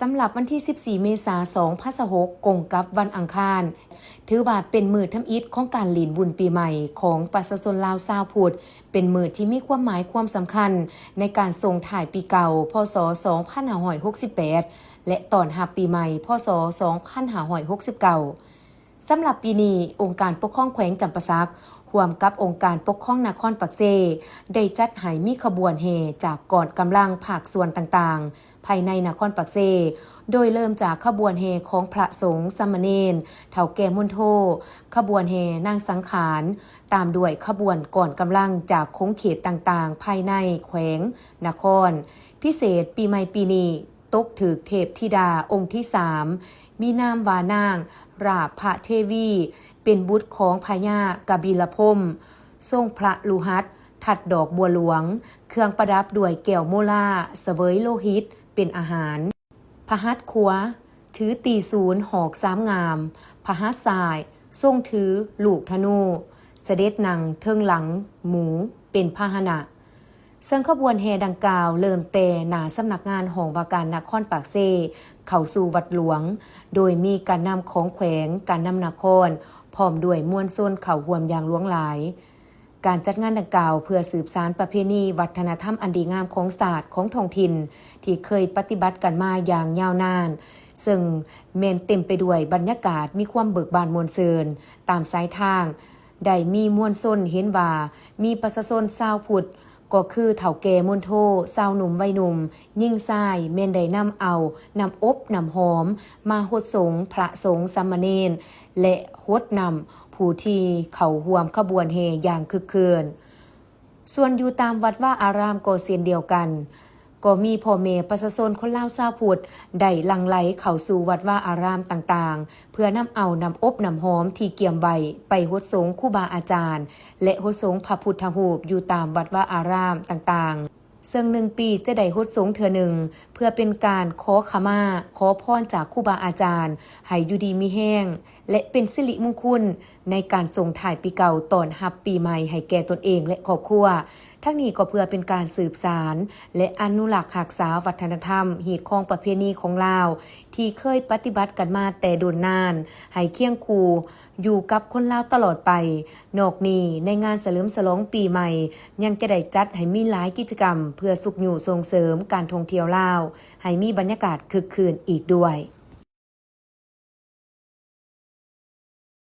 สำหรับวันที่ 14 เมษายน 2026กงกับวันอังคารถือว่าเป็นมื้อทำอิฐของการหลีนบุญปีใหม่ของประชาชนลาวชาวพุทธเป็นมื้อที่มีความหมายความสำคัญในการส่งถ่ายปีเก่าพศ 2568 และตอนรับปีใหม่ พศ 2569 สำหรับปีนี้องค์การปกครองแขวงจำปาสักร่วมกับองค์การปกครองนครปักเซได้จัดให้มีขบวนแห่จากกองกำลังภาคส่วนต่างๆภายในนครปักเซโดยเริ่มจากขบวนแห่ของพระสงฆ์สามเณรเฒ่าแก่มุนโธขบวนแห่นางสังขารตามด้วยขบวนก่อนกำลังจากโค้งเขตต่างๆภายในแขวงนครพิเศษปีใหม่ปีนี้ตกถึกเทพธิดาองค์ที่3มีนามว่านางราภเทวีเป็นบุตรของพญากบิลพรหมทรงพระลูหัสถัดดอกบัวหลวงเครื่องประดับด้วยแก้วโมลาเสวยโลหิตเป็นอาหารพหัตถ์ขวาถือตีศูนย์หอกสามงามพหัตถ์ซ้ายทรงถือลูกธนูเสด็จนั่งเทิงหลังหมูเป็นพาหนะซึ่งขบวนแห่ดังกล่าวเริ่มแต่หน้าสำนักงานหองว่าการนครปากเซเข้าสู่วัดหลวงโดยมีการนำของแขวงการนำนครพร้อมด้วยมวลชนเข้าร่วมอย่างหลวงหลายการจัดงานดังกล่าวเพื่อสืบสานประเพณีวัฒนธรรมอันดีงามของศาสตร์ของท้องถิ่นที่เคยปฏิบัติกันมาอย่างยาวนานซึ่งแม้นเต็มไปด้วยบรรยากาศมีความเบิกบานมวลซืนตามสายทางได้มีมวลชนเห็นว่ามีประชาชนชาวพุทธก็คือเฒ่าแก่มุนโธชาวหนุ่มวัยหนุ่มยิ่งชายแม่นได้นำเอานำอบนำหอมมาฮดสงฆ์พระสงฆ์สามเณรและฮดนำผู้ที่เข้าร่วมขบวนแห่อย่างคึกคืนส่วนอยู่ตามวัดว่าอารามก็เช่นเดียวกันก็มีพ่อแม่ประชาชนคนลาวชาวพุทธได้หลั่งไหลเข้าสู่วัดว่าอารามต่างๆเพื่อนำเอานำอบนำหอมที่เกี่ยมใบไปฮดสงฆ์ครูบาอาจารย์และฮดสงฆ์พระพุทธรูปอยู่ตามวัดว่าอารามต่างๆซึ่ง1 ปีจะได้ฮดสงฆ์เทื่อหนึ่งเพื่อเป็นการขอขมาขอพรจากครูบาอาจารย์ให้อยู่ดีมีแห้งและเป็นสิริมงคลในการส่งถ่ายปีเก่าตอนรับปีใหม่ให้แก่ตนเองและครอบครัวทั้งนี้ก็เพื่อเป็นการสืบสานและอนุรักษ์รักษาวัฒนธรรมฮีตของประเพณีของลาวที่เคยปฏิบัติกันมาแต่โดนนานให้เคียงคู่อยู่กับคนลาวตลอดไปนอกนี้ในงานเฉลิมฉลองปีใหม่ยังจะได้จัดให้มีหลายกิจกรรมเพื่อสุขอยู่ส่งเสริมการท่องเที่ยวลาวให้มีบรรยากาศคึกคืนอีกด้วย